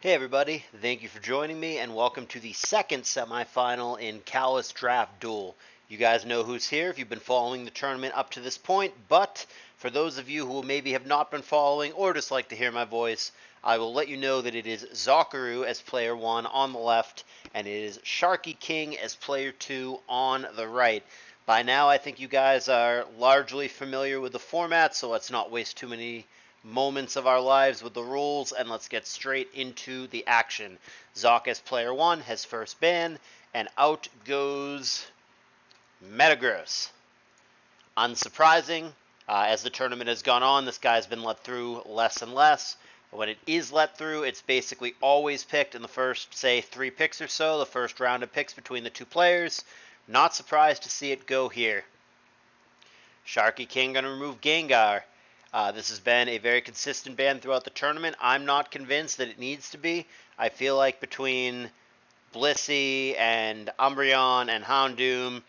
Hey everybody, thank you for joining me and welcome to the second semifinal in CALLOUS Draft Duel. You guys know who's here if you've been following the tournament up to this point, but for those of you who maybe have not been following or just like to hear my voice, I will let you know that it is Zokuru as player 1 on the left and it is Sharky King as player 2 on the right. By now I think you guys are largely familiar with the format, so let's not waste too many moments of our lives with the rules, and let's get straight into the action. Zoc as player 1 has first ban, and out goes Metagross. Unsurprising, as the tournament has gone on, this guy's been let through less and less. When it is let through, it's basically always picked in the first, say, 3 picks or so, the first round of picks between the two players. Not surprised to see it go here. Sharky King going to remove Gengar. This has been a very consistent ban throughout the tournament. I'm not convinced that it needs to be. I feel like between Blissey and Umbreon and Houndoom,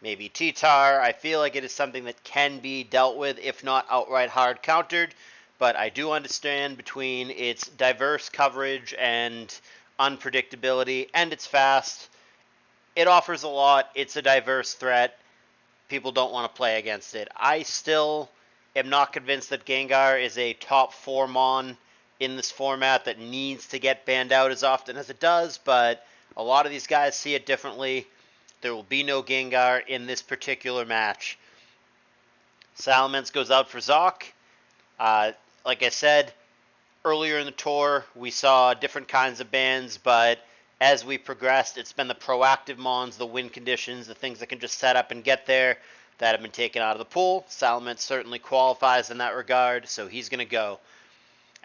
maybe T-Tar, I feel like it is something that can be dealt with, if not outright hard countered. But I do understand between its diverse coverage and unpredictability, and it's fast. It offers a lot. It's a diverse threat. People don't want to play against it. I still am not convinced that Gengar is a top 4 Mon in this format that needs to get banned out as often as it does, but a lot of these guys see it differently. There will be no Gengar in this particular match. Salamence goes out for Zoc. Like I said, earlier in the tour, we saw different kinds of bans, but as we progressed, it's been the proactive Mons, the win conditions, the things that can just set up and get there that have been taken out of the pool. Salamence certainly qualifies in that regard, so he's going to go.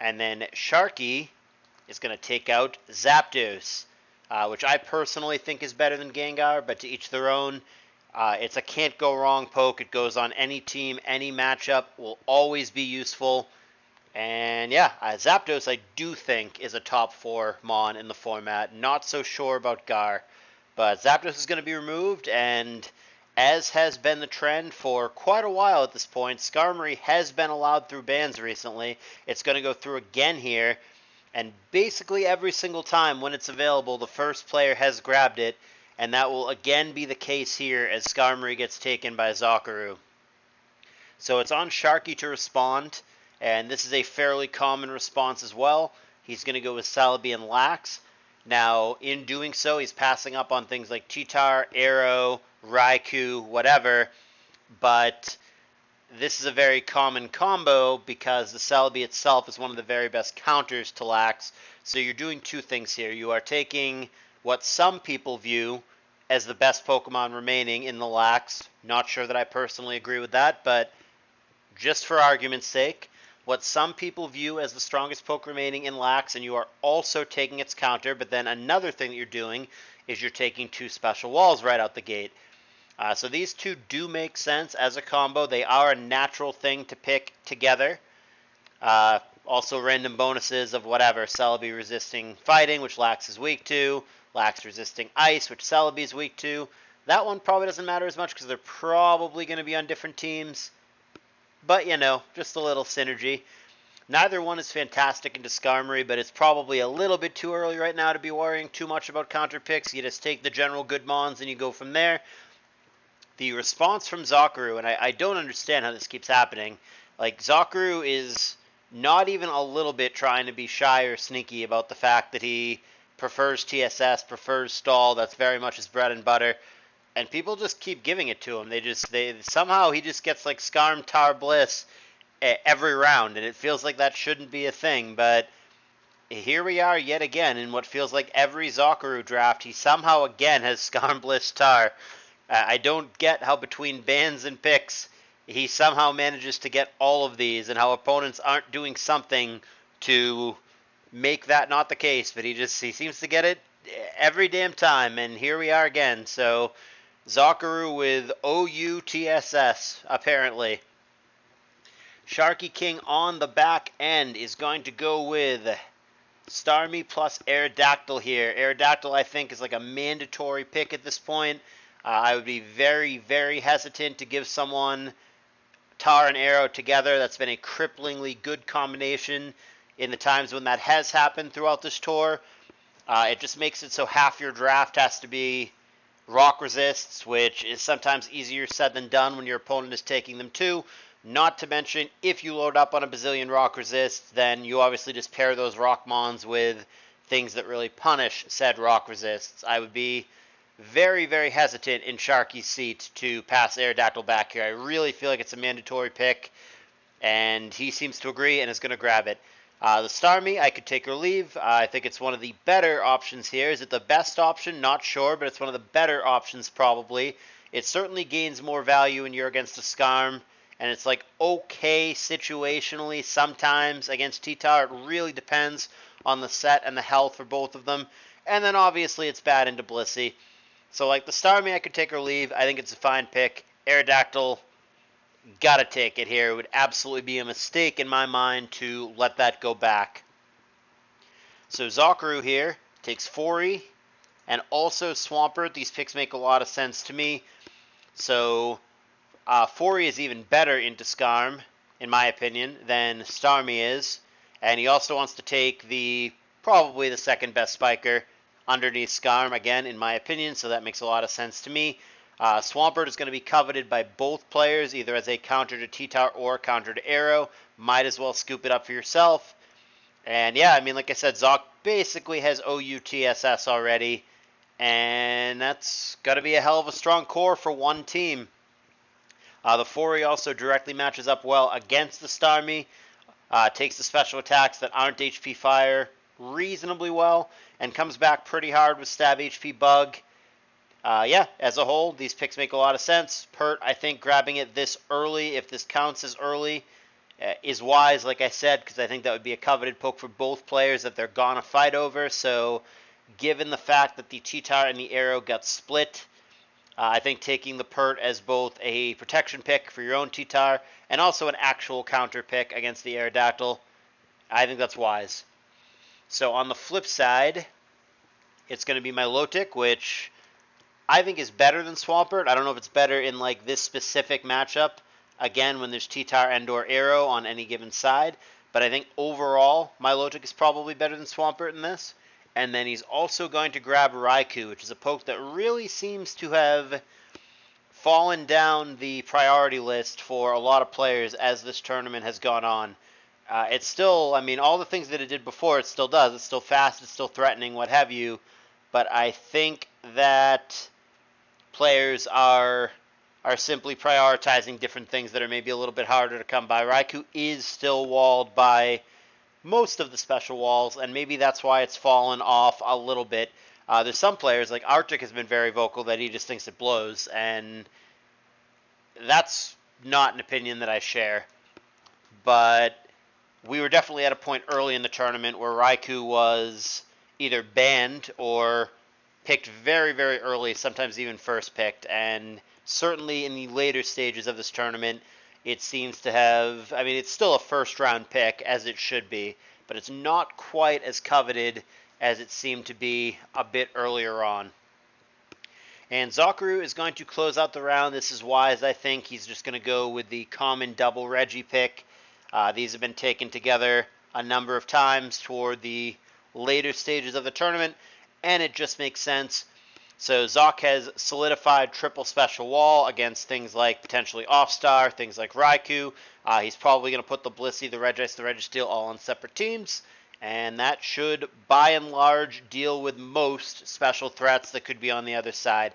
And then Sharky is going to take out Zapdos, which I personally think is better than Gengar, but to each their own. It's a can't go wrong poke. It goes on any team, any matchup, will always be useful. And yeah, Zapdos I do think is a top 4 Mon in the format. Not so sure about Gar. But Zapdos is going to be removed, and as has been the trend for quite a while at this point, Skarmory has been allowed through bans recently. It's going to go through again here, and basically every single time when it's available, the first player has grabbed it, and that will again be the case here as Skarmory gets taken by Zokuru. So it's on Sharky to respond, and this is a fairly common response as well. He's going to go with Celebi and Lax. Now, in doing so, he's passing up on things like Cheetar, Arrow, Raikou, whatever, but this is a very common combo because the Celebi itself is one of the very best counters to Lax. So you're doing two things here. You are taking what some people view as the best Pokemon remaining in the Lax. Not sure that I personally agree with that, but just for argument's sake, what some people view as the strongest poke remaining in Lax, and you are also taking its counter, but then another thing that you're doing is you're taking 2 special walls right out the gate. So these two do make sense as a combo. They are a natural thing to pick together. Also random bonuses of whatever. Celebi resisting fighting, which Lax is weak to. Lax resisting ice, which Celebi is weak to. That one probably doesn't matter as much because they're probably going to be on different teams. But, you know, just a little synergy. Neither one is fantastic into Skarmory, but it's probably a little bit too early right now to be worrying too much about counter picks. You just take the general good Mons and you go from there. The response from Zokuru, and I don't understand how this keeps happening, like, Zokuru is not even a little bit trying to be shy or sneaky about the fact that he prefers TSS, prefers Stall. That's very much his bread and butter. And people just keep giving it to him. Somehow he just gets like Skarm, Tar, Bliss every round, and it feels like that shouldn't be a thing, but here we are yet again in what feels like every Zokuru draft. He somehow again has Skarm, Bliss, Tar. I don't get how between bans and picks he somehow manages to get all of these, and how opponents aren't doing something to make that not the case, but he seems to get it every damn time, and here we are again. So Zokuru with OUTSS, apparently. Sharky King on the back end is going to go with Starmie plus Aerodactyl here. Aerodactyl, I think, is like a mandatory pick at this point. I would be very, very hesitant to give someone Tar and Arrow together. That's been a cripplingly good combination in the times when that has happened throughout this tour. It just makes it so half your draft has to be rock resists, which is sometimes easier said than done when your opponent is taking them too. Not to mention, if you load up on a bazillion rock resists, then you obviously just pair those rock mons with things that really punish said rock resists. I would be very, very hesitant in Sharky's seat to pass Aerodactyl back here. I really feel like it's a mandatory pick, and he seems to agree and is going to grab it. The Starmie, I could take or leave. I think it's one of the better options here. Is it the best option? Not sure, but it's one of the better options probably. It certainly gains more value when you're against a Skarm, and it's like okay situationally sometimes against T-Tar. It really depends on the set and the health for both of them. And then obviously it's bad into Blissey. So like the Starmie I could take or leave. I think it's a fine pick. Aerodactyl, gotta take it here. It would absolutely be a mistake in my mind to let that go back. So Zokuru here takes Fori and also Swampert. These picks make a lot of sense to me. So Fori is even better into Skarm, in my opinion, than Starmie is. And he also wants to take probably the second best spiker underneath Skarm, again, in my opinion, so that makes a lot of sense to me. Swampert is going to be coveted by both players, either as a counter to T-Tar or counter to Arrow. Might as well scoop it up for yourself. And yeah, I mean, like I said, Zok basically has OUTSS already, and that's got to be a hell of a strong core for one team. The Fori also directly matches up well against the Starmie. Takes the special attacks that aren't HP Fire reasonably well, and comes back pretty hard with Stab HP Bug. Yeah, as a whole, these picks make a lot of sense. Pert, I think grabbing it this early, if this counts as early, is wise, like I said, because I think that would be a coveted poke for both players that they're gonna fight over. So, given the fact that the T-Tar and the Arrow got split, I think taking the Pert as both a protection pick for your own T-Tar and also an actual counter pick against the Aerodactyl, I think that's wise. So on the flip side, it's going to be my Lotic, which I think is better than Swampert. I don't know if it's better in like this specific matchup, again, when there's T-Tar and or Arrow on any given side, but I think overall, my Lotic is probably better than Swampert in this. And then he's also going to grab Raikou, which is a poke that really seems to have fallen down the priority list for a lot of players as this tournament has gone on. It's still, I mean, all the things that it did before, it still does. It's still fast, it's still threatening, what have you. But I think that players are simply prioritizing different things that are maybe a little bit harder to come by. Raikou is still walled by most of the special walls, and maybe that's why it's fallen off a little bit. There's some players, like Arctic has been very vocal that he just thinks it blows, and that's not an opinion that I share. But we were definitely at a point early in the tournament where Raikou was either banned or picked very, very early, sometimes even first picked, and certainly in the later stages of this tournament, it seems to have, I mean, it's still a first-round pick, as it should be, but it's not quite as coveted as it seemed to be a bit earlier on. And Zokuru is going to close out the round. This is wise, I think. He's just going to go with the common double Reggie pick. These have been taken together a number of times toward the later stages of the tournament, and it just makes sense. So Zok has solidified triple special wall against things like potentially Offstar, things like Raikou. He's probably going to put the Blissey, the Regice, the Registeel all on separate teams, and that should, by and large, deal with most special threats that could be on the other side.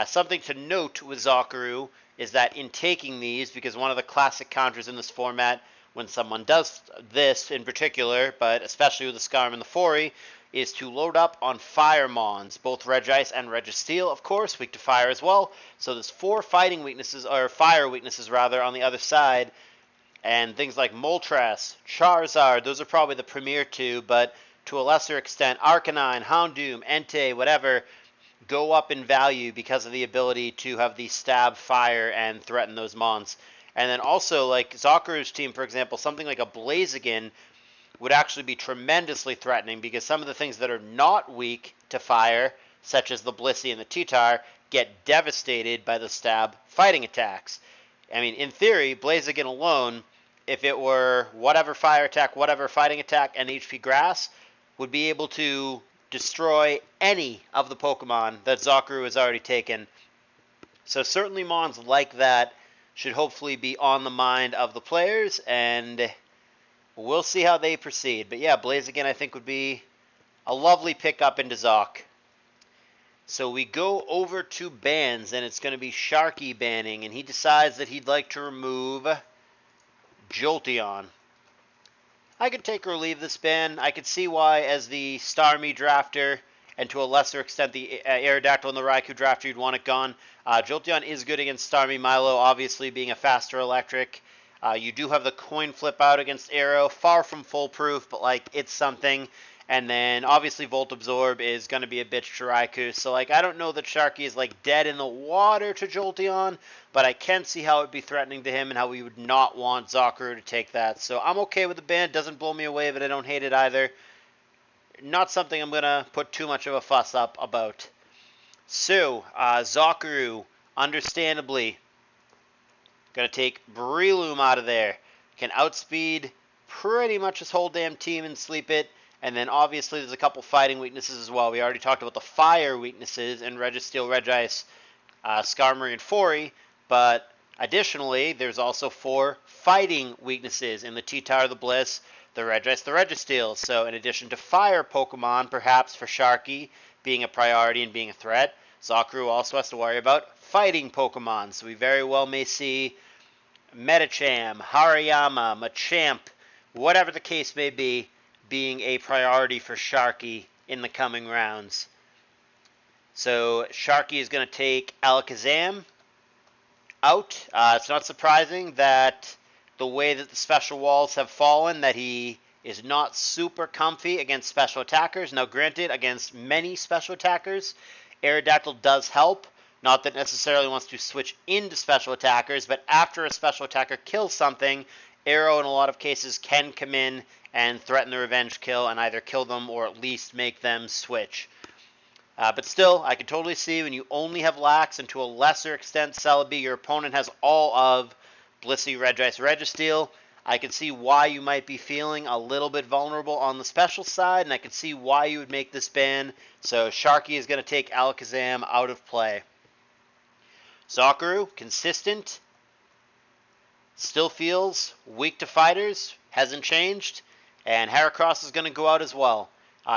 Something to note with Zokuru is that in taking these, because one of the classic counters in this format, when someone does this in particular, but especially with the Skarm and the Fori, is to load up on Fire Mons, both Regice and Registeel, of course, weak to fire as well. So there's 4 fighting weaknesses, or fire weaknesses rather, on the other side. And things like Moltres, Charizard, those are probably the premier 2, but to a lesser extent, Arcanine, Houndoom, Entei, whatever, go up in value because of the ability to have the stab, fire, and threaten those Mons. And then also, like Zokuru's team, for example, something like a Blaziken would actually be tremendously threatening because some of the things that are not weak to fire, such as the Blissey and the T-Tar, get devastated by the stab fighting attacks. I mean, in theory, Blaziken alone if it were whatever fire attack, whatever fighting attack, and HP grass, would be able to destroy any of the Pokemon that Zokuru has already taken. So certainly mons like that should hopefully be on the mind of the players, and we'll see how they proceed. But yeah, Blaziken I think would be a lovely pickup into Zok. So we go over to bans, and it's going to be Sharky banning, and he decides that he'd like to remove Jolteon. I could take or leave this ban. I could see why, as the Starmie drafter, and to a lesser extent the Aerodactyl and the Raikou drafter, you'd want it gone. Jolteon is good against Starmie. Milo, obviously, being a faster electric. You do have the coin flip out against Aero. Far from foolproof, but, like, it's something. And then, obviously, Volt Absorb is going to be a bitch to Raikou. So, like, I don't know that Sharky is, like, dead in the water to Jolteon, but I can see how it would be threatening to him and how we would not want Zokuru to take that. So, I'm okay with the ban. It doesn't blow me away, but I don't hate it either. Not something I'm going to put too much of a fuss up about. So, Zokuru, understandably, going to take Breloom out of there. Can outspeed pretty much his whole damn team and sleep it. And then obviously there's a couple fighting weaknesses as well. We already talked about the fire weaknesses in Registeel, Regice, Skarmory, and Fori. But additionally, there's also 4 fighting weaknesses in the T-Tower, the Bliss, the Regice, the Registeel. So in addition to fire Pokemon, perhaps for Sharky being a priority and being a threat, Zokuru also has to worry about fighting Pokemon. So we very well may see Medicham, Hariyama, Machamp, whatever the case may be, being a priority for Sharky in the coming rounds. So Sharky is going to take Alakazam out. It's not surprising that the way that the special walls have fallen, that he is not super comfy against special attackers. Now granted, against many special attackers, Aerodactyl does help. Not that it necessarily wants to switch into special attackers, but after a special attacker kills something, Aero in a lot of cases can come in and threaten the revenge kill and either kill them or at least make them switch. But still, I can totally see when you only have Lax and to a lesser extent Celebi, your opponent has all of Blissey, Regice, Registeel. I can see why you might be feeling a little bit vulnerable on the special side, and I can see why you would make this ban. So Sharky is going to take Alakazam out of play. Zokuru, consistent, still feels weak to fighters, hasn't changed. And Heracross is going to go out as well.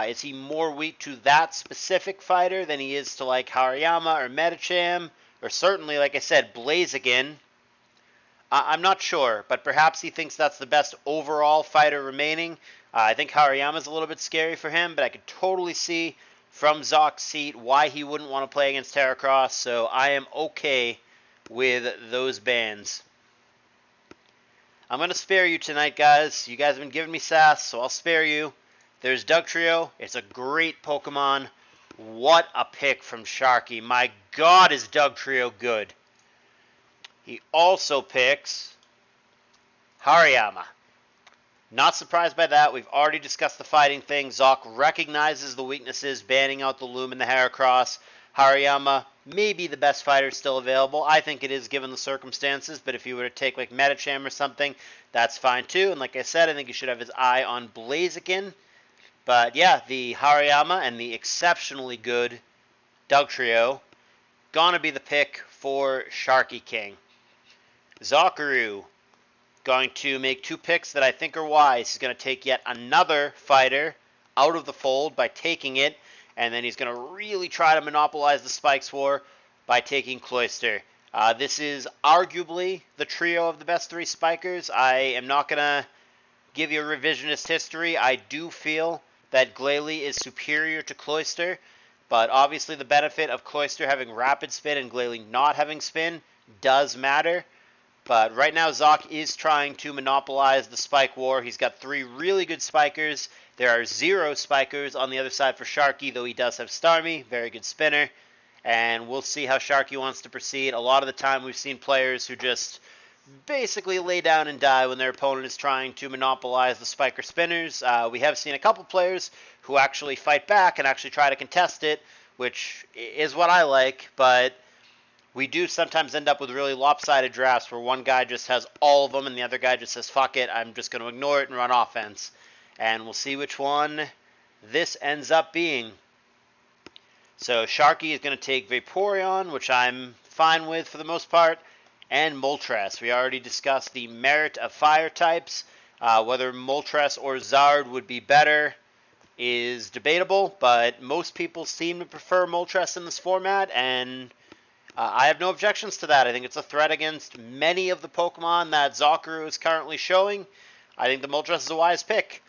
Is he more weak to that specific fighter than he is to, like, Hariyama or Medicham? Or certainly, like I said, Blaziken? I'm not sure, but perhaps he thinks that's the best overall fighter remaining. I think Hariyama's a little bit scary for him, but I could totally see from Zok's seat why he wouldn't want to play against Heracross, so I am okay with those bans. I'm going to spare you tonight, guys. You guys have been giving me sass, so I'll spare you. There's Dugtrio. It's a great Pokemon. What a pick from Sharky. My God, is Dugtrio good. He also picks Hariyama. Not surprised by that. We've already discussed the fighting thing. Zok recognizes the weaknesses, banning out the Loom and the Heracross. Hariyama may be the best fighter still available. I think it is given the circumstances, but if you were to take like Medicham or something, that's fine too. And like I said, I think he should have his eye on Blaziken. But yeah, the Hariyama and the exceptionally good Dugtrio gonna be the pick for Sharky King. Zokuru going to make 2 picks that I think are wise. He's going to take yet another fighter out of the fold by taking it, and then he's going to really try to monopolize the Spikes War by taking Cloyster. This is arguably the trio of the best 3 Spikers. I am not going to give you a revisionist history. I do feel that Glalie is superior to Cloyster, but obviously the benefit of Cloyster having Rapid Spin and Glalie not having Spin does matter. But right now, Zok is trying to monopolize the Spike War. He's got 3 really good Spikers. There are 0 Spikers on the other side for Sharky, though he does have Starmie, very good spinner. And we'll see how Sharky wants to proceed. A lot of the time, we've seen players who just basically lay down and die when their opponent is trying to monopolize the Spiker spinners. We have seen a couple players who actually fight back and actually try to contest it, which is what I like, but we do sometimes end up with really lopsided drafts where one guy just has all of them and the other guy just says, fuck it, I'm just going to ignore it and run offense. And we'll see which one this ends up being. So Sharky is going to take Vaporeon, which I'm fine with for the most part, and Moltres. We already discussed the merit of fire types. Whether Moltres or Zard would be better is debatable, but most people seem to prefer Moltres in this format, and I have no objections to that. I think it's a threat against many of the Pokemon that Zokuru is currently showing. I think the Moltres is a wise pick.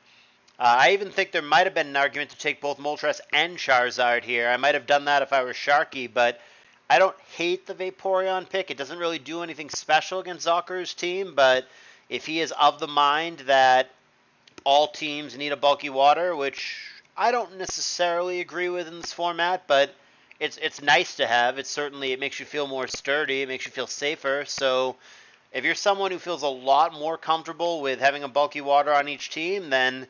I even think there might have been an argument to take both Moltres and Charizard here. I might have done that if I were Sharky, but I don't hate the Vaporeon pick. It doesn't really do anything special against Zokuru's team, but if he is of the mind that all teams need a bulky water, which I don't necessarily agree with in this format, but it's nice to have. It makes you feel more sturdy. It makes you feel safer. So if you're someone who feels a lot more comfortable with having a bulky water on each team, then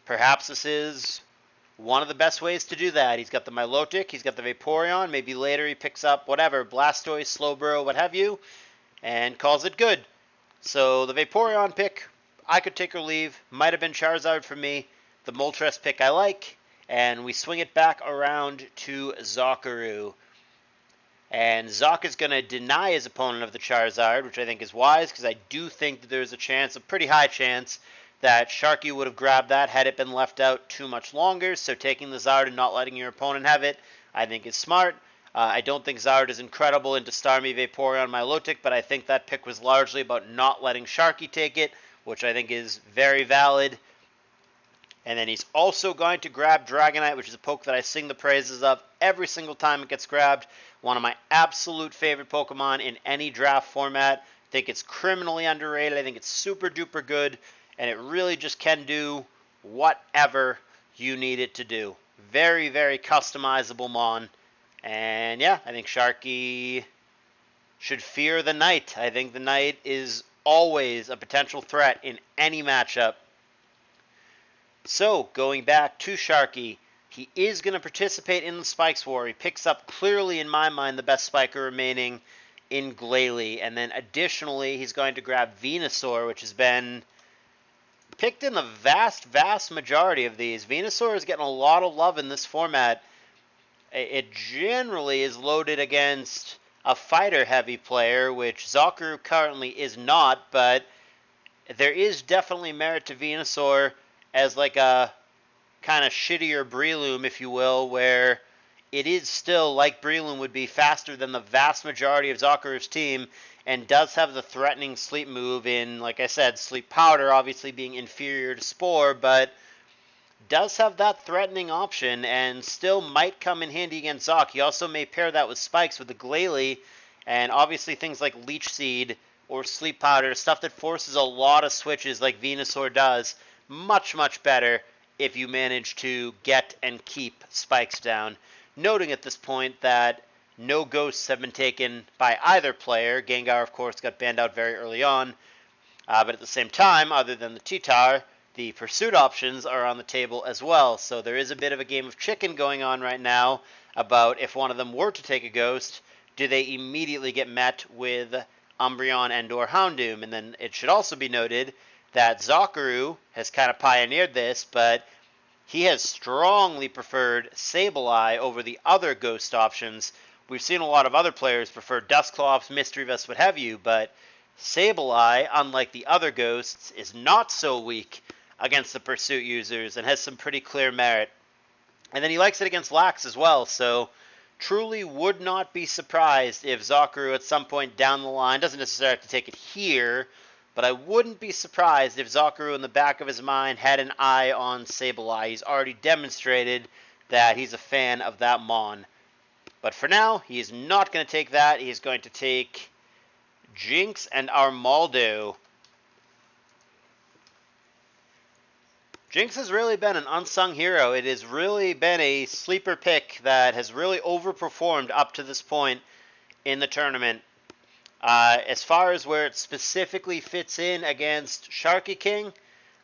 perhaps this is one of the best ways to do that. He's got the Milotic, he's got the Vaporeon, maybe later he picks up whatever, Blastoise, Slowbro, what have you, and calls it good. So the Vaporeon pick, I could take or leave. Might have been Charizard for me. The Moltres pick I like. And we swing it back around to Zokuru. And Zok is going to deny his opponent of the Charizard, which I think is wise, because I do think that there's a pretty high chance, that Sharky would have grabbed that had it been left out too much longer. So taking the Zard and not letting your opponent have it, I think is smart. I don't think Zard is incredible into Starmie, Vaporeon, Milotic, but I think that pick was largely about not letting Sharky take it, which I think is very valid. And then he's also going to grab Dragonite, which is a poke that I sing the praises of every single time it gets grabbed. One of my absolute favorite Pokemon in any draft format. I think it's criminally underrated. I think it's super duper good. And it really just can do whatever you need it to do. Very, very customizable Mon. And yeah, I think Sharky should fear the Knight. I think the Knight is always a potential threat in any matchup. So, going back to Sharky, he is going to participate in the Spikes War. He picks up, clearly in my mind, the best Spiker remaining in Glalie. And then additionally, he's going to grab Venusaur, which has been picked in the vast majority of these. Venusaur is getting a lot of love in this format. It generally is loaded against a fighter-heavy player, which Zokuru currently is not, but there is definitely merit to Venusaur as like a kind of shittier Breloom, if you will, where it is still, like Breloom would be, faster than the vast majority of Zokuru's team, and does have the threatening Sleep move in, like I said, Sleep Powder obviously being inferior to Spore, but does have that threatening option and still might come in handy against Zok. He also may pair that with Spikes with the Glalie, and obviously things like Leech Seed or Sleep Powder, stuff that forces a lot of switches like Venusaur does, much better if you manage to get and keep Spikes down. Noting at this point that no ghosts have been taken by either player. Gengar, of course, got banned out very early on. But at the same time, other than the T-Tar, the pursuit options are on the table as well. So there is a bit of a game of chicken going on right now about if one of them were to take a ghost, do they immediately get met with Umbreon and or Houndoom? And then it should also be noted that Zokuru has kind of pioneered this, but he has strongly preferred Sableye over the other ghost options. We've seen a lot of other players prefer Dusclops, Mystery Vest, what have you, but Sableye, unlike the other ghosts, is not so weak against the pursuit users and has some pretty clear merit. And then he likes it against Lax as well, so truly would not be surprised if Zokuru at some point down the line, doesn't necessarily have to take it here, but I wouldn't be surprised if Zokuru in the back of his mind had an eye on Sableye. He's already demonstrated that he's a fan of that Mon. But for now, he is not going to take that. He's going to take Jinx and Armaldo. Jinx has really been an unsung hero. It has really been a sleeper pick that has really overperformed up to this point in the tournament. As far as where it specifically fits in against Sharky King,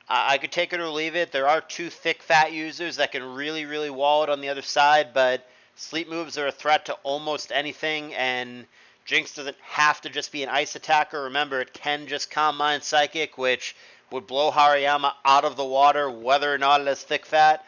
I could take it or leave it. There are two thick, fat users that can really wall it on the other side, but sleep moves are a threat to almost anything, and Jinx doesn't have to just be an ice attacker. Remember, it can just Calm Mind Psychic, which would blow Hariyama out of the water, whether or not it has thick fat.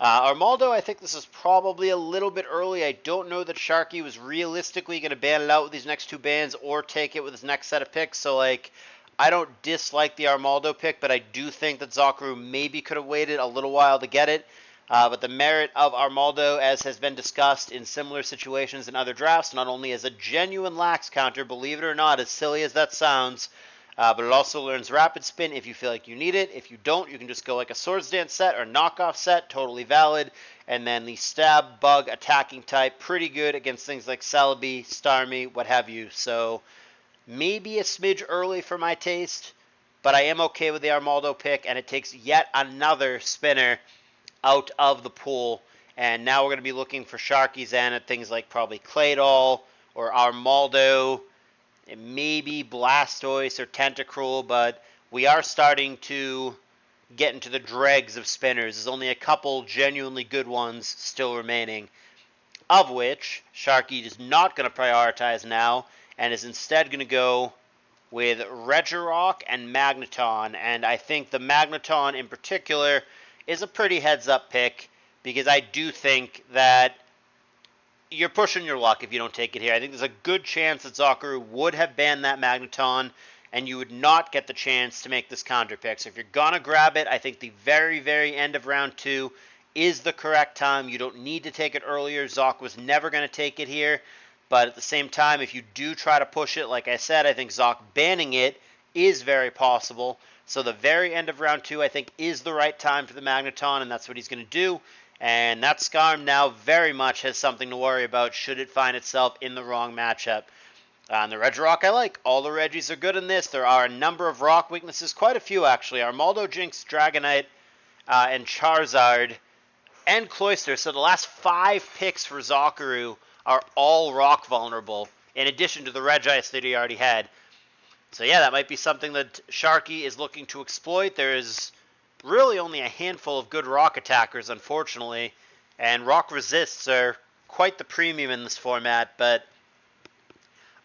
Armaldo, I think this is probably a little bit early. I don't know that Sharky was realistically going to ban it out with these next two bans or take it with his next set of picks. So, like, I don't dislike the Armaldo pick, but I do think that Zokuru maybe could have waited a little while to get it. But the merit of Armaldo, as has been discussed in similar situations in other drafts, not only as a genuine lax counter, believe it or not, as silly as that sounds, but it also learns Rapid Spin if you feel like you need it. If you don't, you can just go like a Swords Dance set or knockoff set, totally valid. And then the Stab, Bug, Attacking type, pretty good against things like Celebi, Starmie, what have you. So maybe a smidge early for my taste, but I am okay with the Armaldo pick, and it takes yet another spinner out of the pool. And now we're going to be looking for Sharky's end at things like probably Claydol or Armaldo, and maybe Blastoise or Tentacruel, but we are starting to get into the dregs of spinners. There's only a couple genuinely good ones still remaining, of which Sharky is not going to prioritize now and is instead going to go with Regirock and Magneton. And I think the Magneton in particular is a pretty heads-up pick because I do think that you're pushing your luck if you don't take it here. I think there's a good chance that Zokuru would have banned that Magneton, and you would not get the chance to make this counter pick. So if you're going to grab it, I think the very, very end of round 2 is the correct time. You don't need to take it earlier. Zoc was never going to take it here. But at the same time, if you do try to push it, like I said, I think Zoc banning it is very possible. So the very end of round 2, I think, is the right time for the Magneton, and that's what he's going to do. And that Skarm now very much has something to worry about should it find itself in the wrong matchup. And the Regirock I like. All the Regis are good in this. There are a number of rock weaknesses, quite a few actually. Armaldo, Jinx, Dragonite, and Charizard, and Cloyster. So the last 5 picks for Zokuru are all rock vulnerable, in addition to the Regis that he already had. So yeah, that might be something that Sharky is looking to exploit. There is really only a handful of good rock attackers, unfortunately, and rock resists are quite the premium in this format, but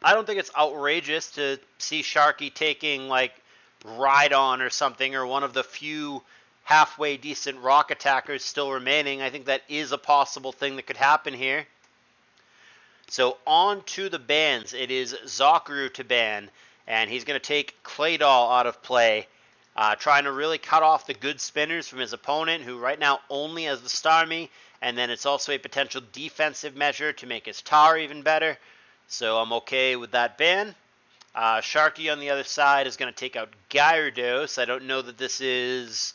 I don't think it's outrageous to see Sharky taking like Rhydon or something, or one of the few halfway decent rock attackers still remaining. I think that is a possible thing that could happen here. So on to the bans. It is Zokuru to ban, and he's going to take Claydol out of play. Trying to really cut off the good spinners from his opponent, who right now only has the Starmie, and then it's also a potential defensive measure to make his Tar even better. So I'm okay with that ban. Sharky on the other side is going to take out Gyarados. I don't know that this is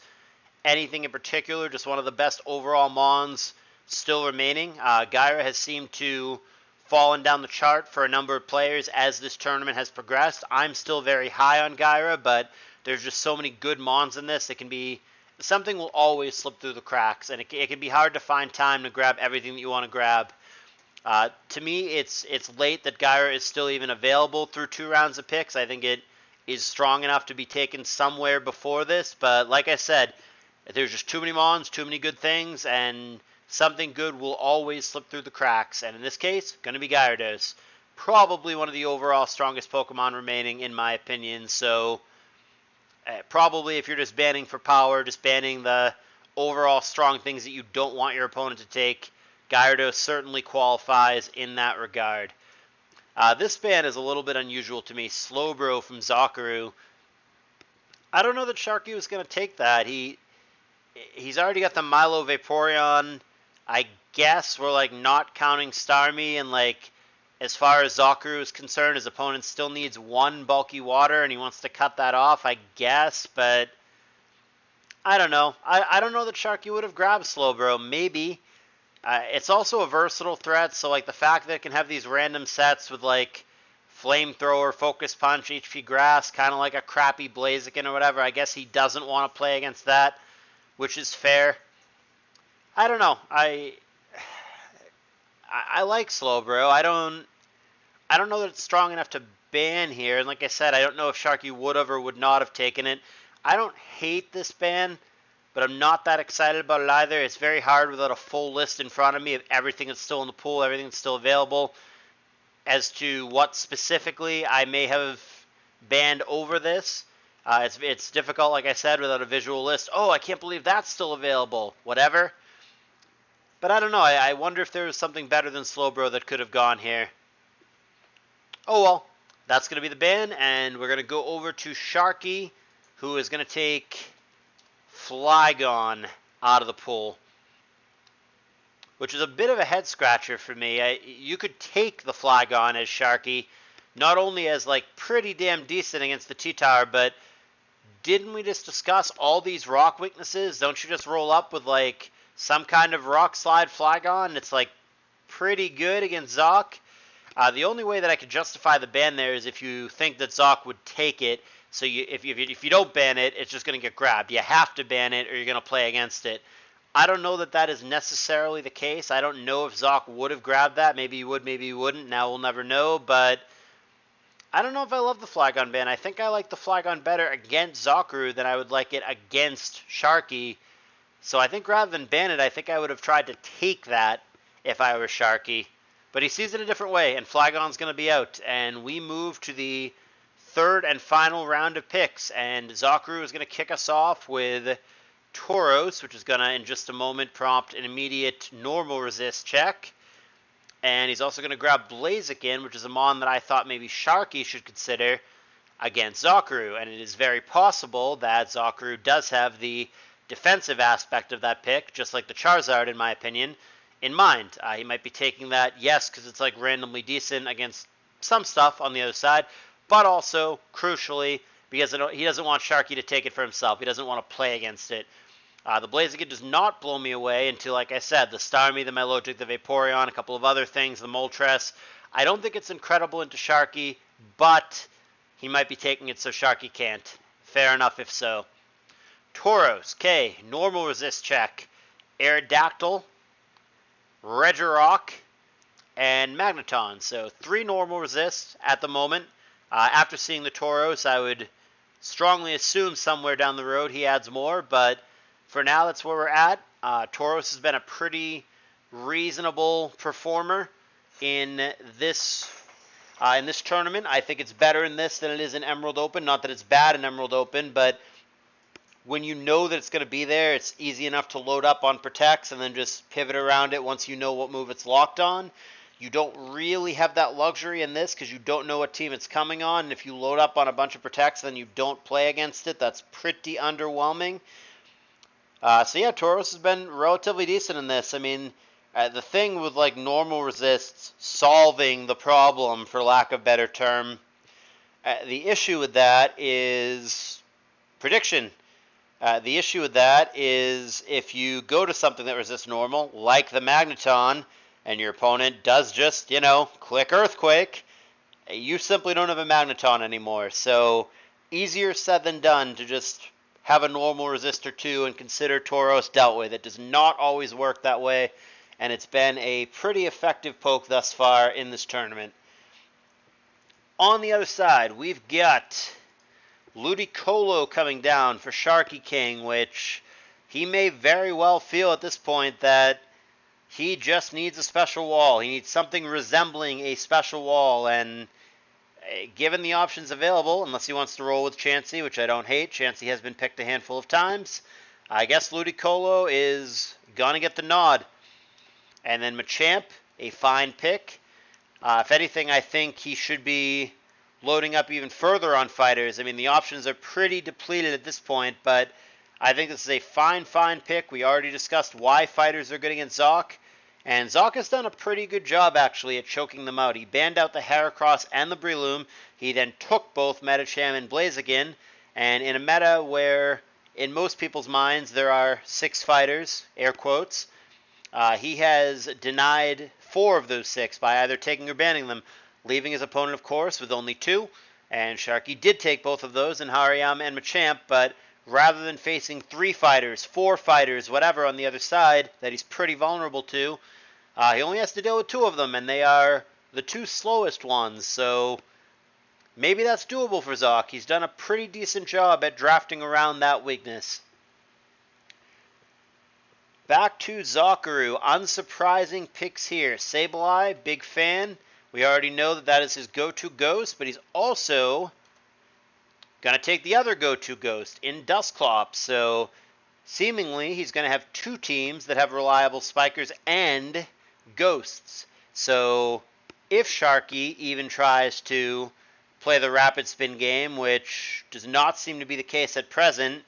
anything in particular, just one of the best overall Mons still remaining. Gyara has seemed to fallen down the chart for a number of players as this tournament has progressed. I'm still very high on Gyara, but there's just so many good Mons in this. It can be something will always slip through the cracks, and it can be hard to find time to grab everything that you want to grab. To me, it's late that Gyara is still even available through 2 rounds of picks. I think it is strong enough to be taken somewhere before this, but like I said, there's just too many Mons, too many good things, and something good will always slip through the cracks. And in this case, going to be Gyarados. Probably one of the overall strongest Pokemon remaining, in my opinion. So probably if you're just banning for power, just banning the overall strong things that you don't want your opponent to take, Gyarados certainly qualifies in that regard. This ban is a little bit unusual to me. Slowbro from Zokuru. I don't know that Sharky was going to take that. He's already got the Milo Vaporeon. I guess we're like not counting Starmie, and like as far as Zokuru is concerned, his opponent still needs 1 bulky water, and he wants to cut that off, I guess, but I don't know. I don't know that Sharky would have grabbed Slowbro. Maybe. It's also a versatile threat, so like the fact that it can have these random sets with like Flamethrower, Focus Punch, HP Grass, kind of like a crappy Blaziken or whatever, I guess he doesn't want to play against that, which is fair. I don't know. I like Slowbro. I don't know that it's strong enough to ban here. And like I said, I don't know if Sharky would have or would not have taken it. I don't hate this ban, but I'm not that excited about it either. It's very hard without a full list in front of me of everything that's still in the pool, everything that's still available. as to what specifically I may have banned over this. It's difficult, like I said, without a visual list. Oh, I can't believe that's still available. Whatever. But I don't know. I wonder if there was something better than Slowbro that could have gone here. Oh well. That's going to be the ban, and we're going to go over to Sharky, who is going to take Flygon out of the pool, which is a bit of a head scratcher for me. You could take the Flygon as Sharky, not only as like pretty damn decent against the T-Tower, but didn't we just discuss all these rock weaknesses? Don't you just roll up with like some kind of rock slide Flygon? It's like pretty good against Zok. The only way that I could justify the ban there is if you think that Zok would take it. So if you don't ban it, it's just going to get grabbed. You have to ban it or you're going to play against it. I don't know that that is necessarily the case. I don't know if Zok would have grabbed that. Maybe he would, maybe he wouldn't. Now we'll never know. But I don't know if I love the Flygon ban. I think I like the Flygon better against Zokuru than I would like it against Sharky. So I think rather than ban it, I think I would have tried to take that if I were Sharky. But he sees it a different way, and Flygon's going to be out. And we move to the third and final round of picks. And Zokuru is going to kick us off with Tauros, which is going to, in just a moment, prompt an immediate normal resist check. And he's also going to grab Blaziken, which is a mon that I thought maybe Sharky should consider against Zokuru. And it is very possible that Zokuru does have the defensive aspect of that pick, just like the Charizard, in my opinion, in mind. He might be taking that, yes, because it's like randomly decent against some stuff on the other side, but also, crucially, because he doesn't want Sharky to take it for himself. He doesn't want to play against it. The Blaziken does not blow me away until, like I said, the Starmie, the Milotic, the Vaporeon, a couple of other things, the Moltres. I don't think it's incredible into Sharky, but he might be taking it so Sharky can't. Fair enough if so. Tauros, okay, normal resist check. Aerodactyl, Regirock, and Magneton. So 3 normal resists at the moment. After seeing the Tauros, I would strongly assume somewhere down the road he adds more, but for now that's where we're at. Tauros has been a pretty reasonable performer in this tournament. I think it's better in this than it is in Emerald Open. Not that it's bad in Emerald Open, but when you know that it's going to be there, it's easy enough to load up on Protects and then just pivot around it once you know what move it's locked on. You don't really have that luxury in this because you don't know what team it's coming on. And if you load up on a bunch of Protects and then you don't play against it, that's pretty underwhelming. So yeah, Tauros has been relatively decent in this. I mean, the thing with like normal resists solving the problem, for lack of a better term, the issue with that is prediction. The issue with that is if you go to something that resists normal, like the Magneton, and your opponent does just, click Earthquake, you simply don't have a Magneton anymore. So easier said than done to just have a normal resist or two and consider Tauros dealt with. It does not always work that way, and it's been a pretty effective poke thus far in this tournament. On the other side, we've got Ludicolo coming down for Sharky King, which he may very well feel at this point that he just needs a special wall. He needs something resembling a special wall, and given the options available, unless he wants to roll with Chansey, which I don't hate, Chansey has been picked a handful of times, I guess Ludicolo is going to get the nod. And then Machamp, a fine pick. If anything, I think he should be loading up even further on fighters. I mean, the options are pretty depleted at this point, but I think this is a fine pick. We already discussed why fighters are good against Zok, and Zok has done a pretty good job, actually, at choking them out. He banned out the Heracross and the Breloom. He then took both Medicham and Blaziken, and in a meta where, in most people's minds, there are 6 fighters, air quotes, he has denied 4 of those 6 by either taking or banning them, leaving his opponent, of course, with only 2, and Sharky did take both of those in Hariyama and Machamp, but rather than facing 3 fighters, 4 fighters, whatever on the other side that he's pretty vulnerable to, he only has to deal with 2 of them, and they are the 2 slowest ones, so maybe that's doable for Zok. He's done a pretty decent job at drafting around that weakness. Back to Zokuru. Unsurprising picks here. Sableye, big fan. We already know that that is his go-to ghost, but he's also going to take the other go-to ghost in Dusclops. So seemingly he's going to have two teams that have reliable spikers and ghosts. So if Sharky even tries to play the rapid spin game, which does not seem to be the case at present,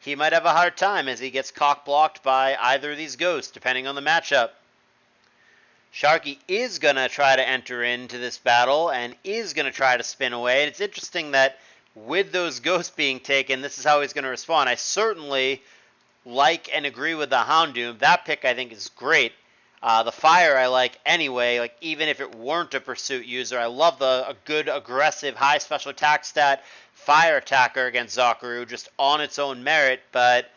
he might have a hard time as he gets cock-blocked by either of these ghosts, depending on the matchup. Sharky is going to try to enter into this battle and is going to try to spin away. And it's interesting that with those ghosts being taken, this is how he's going to respond. I certainly like and agree with the Houndoom. That pick I think is great. The Fire I like anyway, like even if it weren't a Pursuit user. I love a good, aggressive, high special attack stat Fire attacker against Zokuru just on its own merit. But,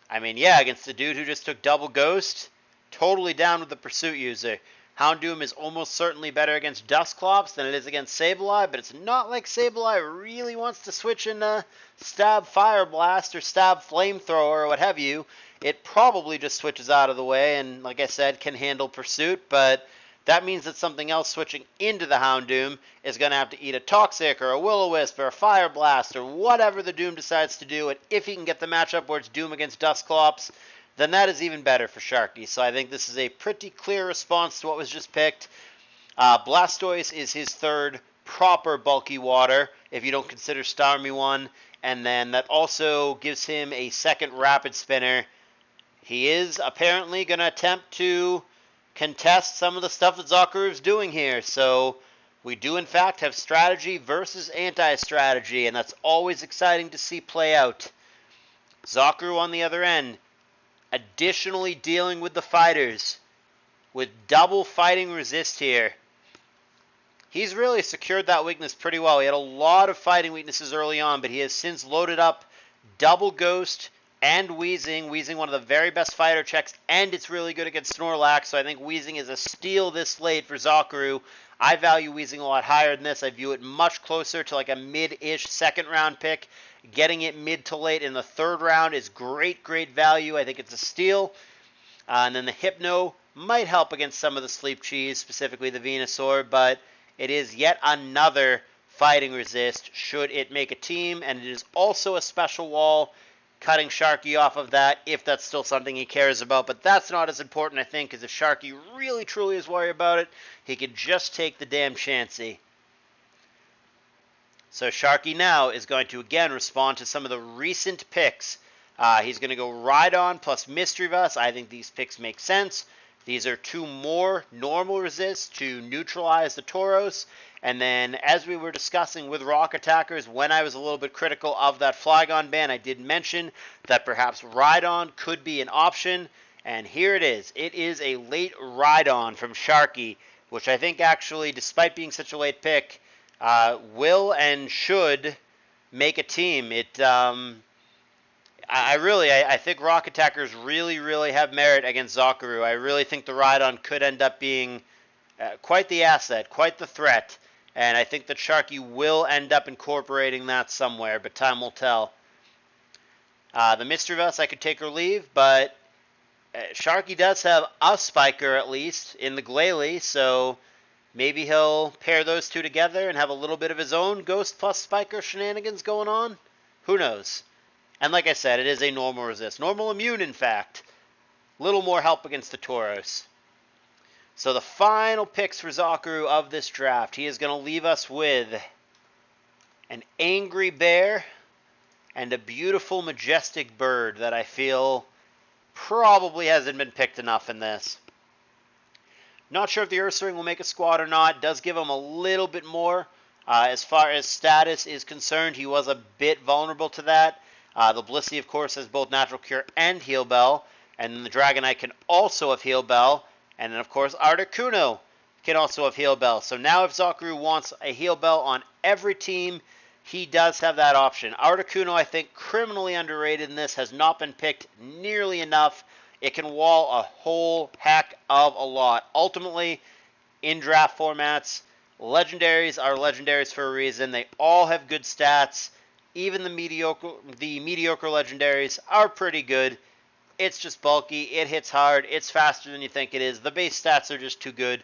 I mean, yeah, against the dude who just took double Ghost, totally down with the Pursuit user. Houndoom is almost certainly better against Dusclops than it is against Sableye, but it's not like Sableye really wants to switch into Stab Fire Blast or Stab Flamethrower or what have you. It probably just switches out of the way and, like I said, can handle Pursuit, but that means that something else switching into the Houndoom is going to have to eat a Toxic or a Will-O-Wisp or a Fire Blast or whatever the Doom decides to do, and if he can get the matchup where it's Doom against Dusclops, then that is even better for Sharky. So I think this is a pretty clear response to what was just picked. Blastoise is his third proper bulky water, if you don't consider Starmie one, and then that also gives him a second rapid spinner. He is apparently going to attempt to contest some of the stuff that Zokuru is doing here. So we do in fact have strategy versus anti-strategy, and that's always exciting to see play out. Zokuru on the other end, additionally dealing with the fighters with double fighting resist here. He's really secured that weakness pretty well. He had a lot of fighting weaknesses early on, but he has since loaded up double Ghost and Weezing. Weezing, one of the very best fighter checks, and it's really good against Snorlax, so I think Weezing is a steal this late for Zokuru. I value Weezing a lot higher than this. I view it much closer to like a mid-ish second round pick. Getting it mid to late in the third round is great, great value. I think it's a steal. And then the Hypno might help against some of the Sleep Cheese, specifically the Venusaur, but it is yet another fighting resist should it make a team, and it is also a special wall, cutting Sharky off of that if that's still something he cares about. But that's not as important, I think, because if Sharky really truly is worried about it, he could just take the damn Chansey. So Sharky now is going to again respond to some of the recent picks. He's going to go Rhydon plus Misdreavus. I think these picks make sense. These are two more normal resists to neutralize the Tauros. And then, as we were discussing with rock attackers, when I was a little bit critical of that Flygon ban, I did mention that perhaps Rhydon could be an option. And here it is. It is a late Rhydon from Sharky, which I think actually, despite being such a late pick, will and should make a team. I think Rock Attackers really have merit against Zokuru. I really think the Rhydon could end up being quite the asset, quite the threat. And I think that Sharky will end up incorporating that somewhere, but time will tell. The Misdreavus I could take or leave, but Sharky does have a Spiker at least in the Glalie, so maybe he'll pair those two together and have a little bit of his own Ghost plus Spiker shenanigans going on. Who knows? And like I said, it is a normal resist. Normal immune, in fact. Little more help against the Tauros. So the final picks for Zokuru of this draft. He is going to leave us with an angry bear and a beautiful, majestic bird that I feel probably hasn't been picked enough in this. Not sure if the Ursaring will make a squad or not. It does give him a little bit more. As far as status is concerned, he was a bit vulnerable to that. The Blissey, of course, has both Natural Cure and Heal Bell. And then the Dragonite can also have Heal Bell. And then, of course, Articuno can also have Heal Bell. So now if Zokuru wants a Heal Bell on every team, he does have that option. Articuno, I think, criminally underrated in this, has not been picked nearly enough. It can wall a whole heck of a lot. Ultimately, in draft formats, legendaries are legendaries for a reason. They all have good stats. Even the mediocre legendaries are pretty good. It's just bulky. It hits hard. It's faster than you think it is. The base stats are just too good.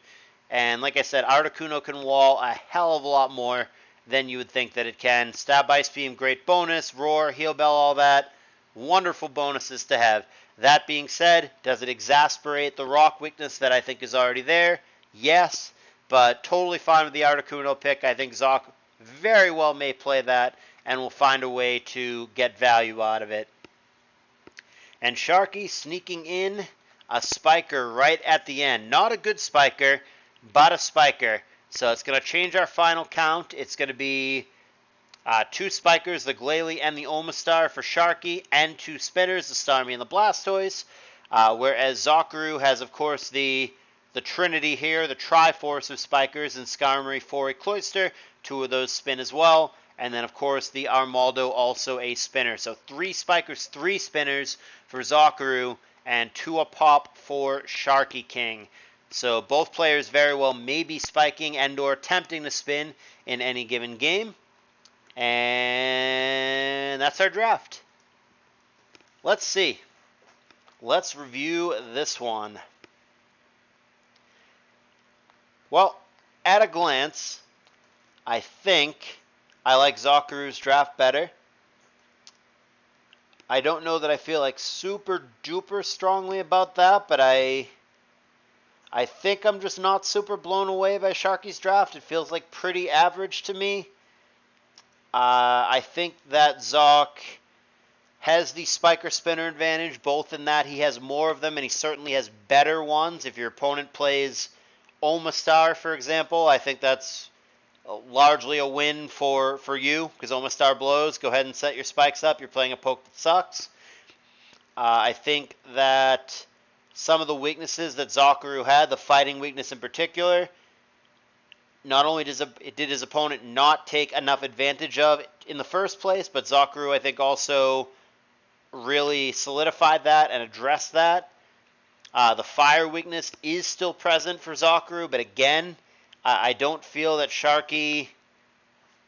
And like I said, Articuno can wall a hell of a lot more than you would think that it can. Stab Ice Beam, great bonus. Roar, Heal Bell, all that. Wonderful bonuses to have. That being said, does it exasperate the rock weakness that I think is already there? Yes, but totally fine with the Articuno pick. I think Zok very well may play that and will find a way to get value out of it. And Sharky sneaking in a spiker right at the end. Not a good spiker, but a spiker. So it's going to change our final count. It's going to be 2 spikers, the Glalie and the Omastar for Sharky, and 2 spinners, the Starmie and the Blastoise. Whereas Zokuru has, of course, the Trinity here, the Triforce of spikers, and Skarmory for a Cloyster. 2 of those spin as well. And then, of course, the Armaldo also a spinner. So 3 spikers, 3 spinners for Zokuru, and 2 a pop for Sharky King. So both players very well may be spiking and or attempting to spin in any given game. And that's our draft. Let's see. Let's review this one. Well, at a glance, I think I like Zokuru's draft better. I don't know that I feel like super duper strongly about that, but I think I'm just not super blown away by Sharky's draft. It feels like pretty average to me. I think that Zok has the spiker spinner advantage, both in that he has more of them and he certainly has better ones. If your opponent plays Omastar, for example, I think that's largely a win for you because Omastar blows. Go ahead and set your spikes up. You're playing a poke that sucks. I think that some of the weaknesses that Zokuru had, the fighting weakness in particular, not only did his opponent not take enough advantage of in the first place, but Zokuru, I think, also really solidified that and addressed that. The fire weakness is still present for Zokuru, but again, I don't feel that Sharky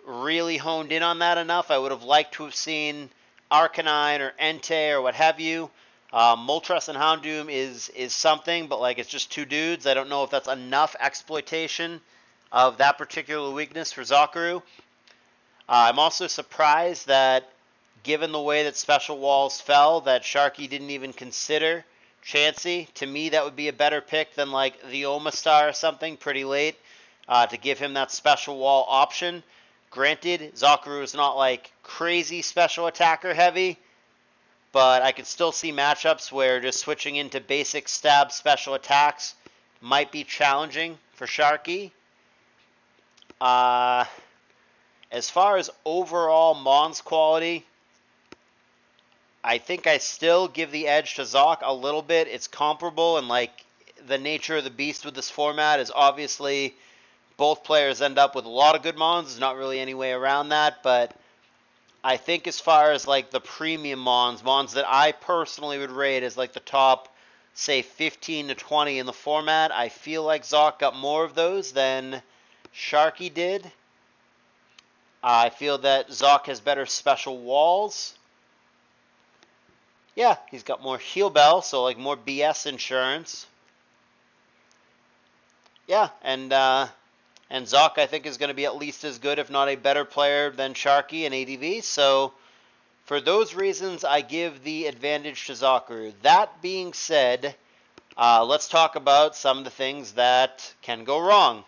really honed in on that enough. I would have liked to have seen Arcanine or Entei or what have you. Moltres and Houndoom is something, but like it's just 2 dudes. I don't know if that's enough exploitation of that particular weakness for Zokuru. I'm also surprised that, given the way that Special Walls fell, that Sharky didn't even consider Chansey. To me, that would be a better pick than like the Omastar or something pretty late to give him that Special Wall option. Granted, Zokuru is not like crazy special attacker heavy, but I could still see matchups where just switching into basic stab special attacks might be challenging for Sharky. As far as overall Mons quality, I think I still give the edge to Zok a little bit. It's comparable, and like the nature of the beast with this format is obviously both players end up with a lot of good Mons. There's not really any way around that, but I think as far as like the premium Mons that I personally would rate as like the top, say 15 to 20 in the format, I feel like Zok got more of those than Sharky did. I feel that Zok has better special walls. Yeah, he's got more Heal Bell, so like more BS insurance. Yeah, and Zok I think is going to be at least as good, if not a better player than Sharky in ADV. So for those reasons, I give the advantage to Zokuru. That being said, let's talk about some of the things that can go wrong.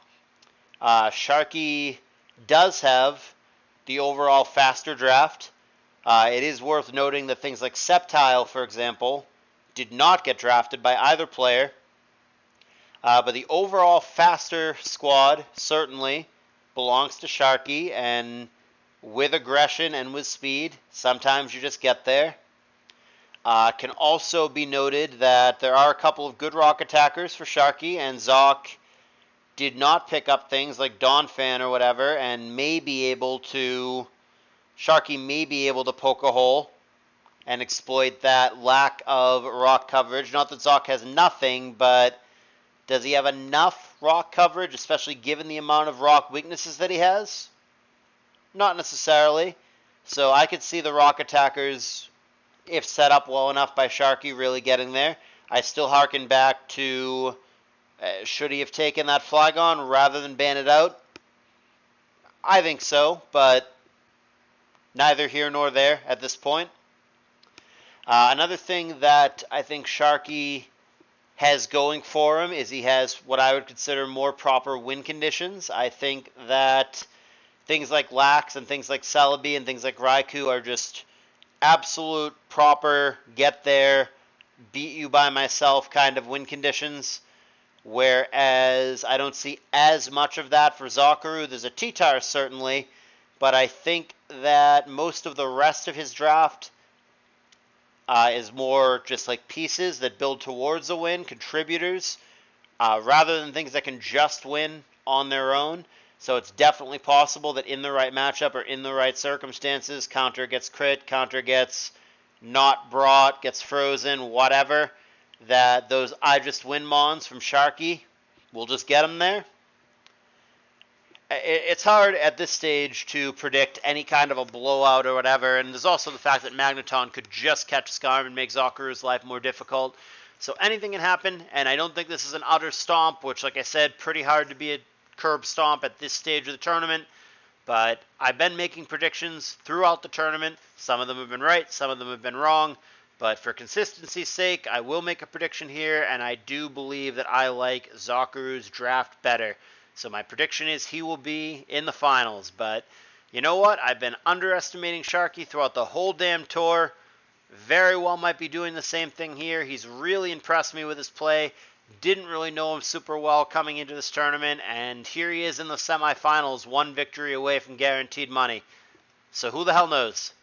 Sharky does have the overall faster draft. It is worth noting that things like Sceptile, for example, did not get drafted by either player. But the overall faster squad certainly belongs to Sharky, and with aggression and with speed, sometimes you just get there. Can also be noted that there are a couple of good rock attackers for Sharky, and Zok did not pick up things like Donphan or whatever, and Sharky may be able to poke a hole and exploit that lack of rock coverage. Not that Zok has nothing, but does he have enough rock coverage, especially given the amount of rock weaknesses that he has? Not necessarily. So I could see the rock attackers, if set up well enough by Sharky, really getting there. I still harken back to Should he have taken that flag on rather than ban it out? I think so, but neither here nor there at this point. Another thing that I think Sharky has going for him is he has what I would consider more proper win conditions. I think that things like Lax and things like Celebi and things like Raikou are just absolute proper, get there, beat you by myself kind of win conditions. Whereas I don't see as much of that for Zokuru. There's a T-Tar certainly, but I think that most of the rest of his draft is more just like pieces that build towards a win, contributors, rather than things that can just win on their own. So it's definitely possible that in the right matchup or in the right circumstances, counter gets crit, counter gets not brought, gets frozen, whatever, that those I just win mons from Sharky will just get them there. It's hard at this stage to predict any kind of a blowout or whatever, and there's also the fact that Magneton could just catch Scarm and make Zokuru's life more difficult. So anything can happen, and I don't think this is an utter stomp, which, like I said, pretty hard to be a curb stomp at this stage of the tournament. But I've been making predictions throughout the tournament. Some of them have been right, some of them have been wrong. But for consistency's sake, I will make a prediction here, and I do believe that I like Zokuru's draft better. So my prediction is he will be in the finals. But you know what? I've been underestimating Sharky throughout the whole damn tour. Very well might be doing the same thing here. He's really impressed me with his play. Didn't really know him super well coming into this tournament, and here he is in the semifinals, one victory away from guaranteed money. So who the hell knows?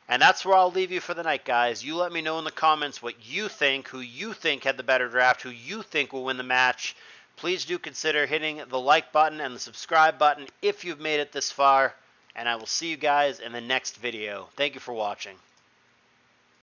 And that's where I'll leave you for the night, guys. You let me know in the comments what you think, who you think had the better draft, who you think will win the match. Please do consider hitting the like button and the subscribe button if you've made it this far, and I will see you guys in the next video. Thank you for watching.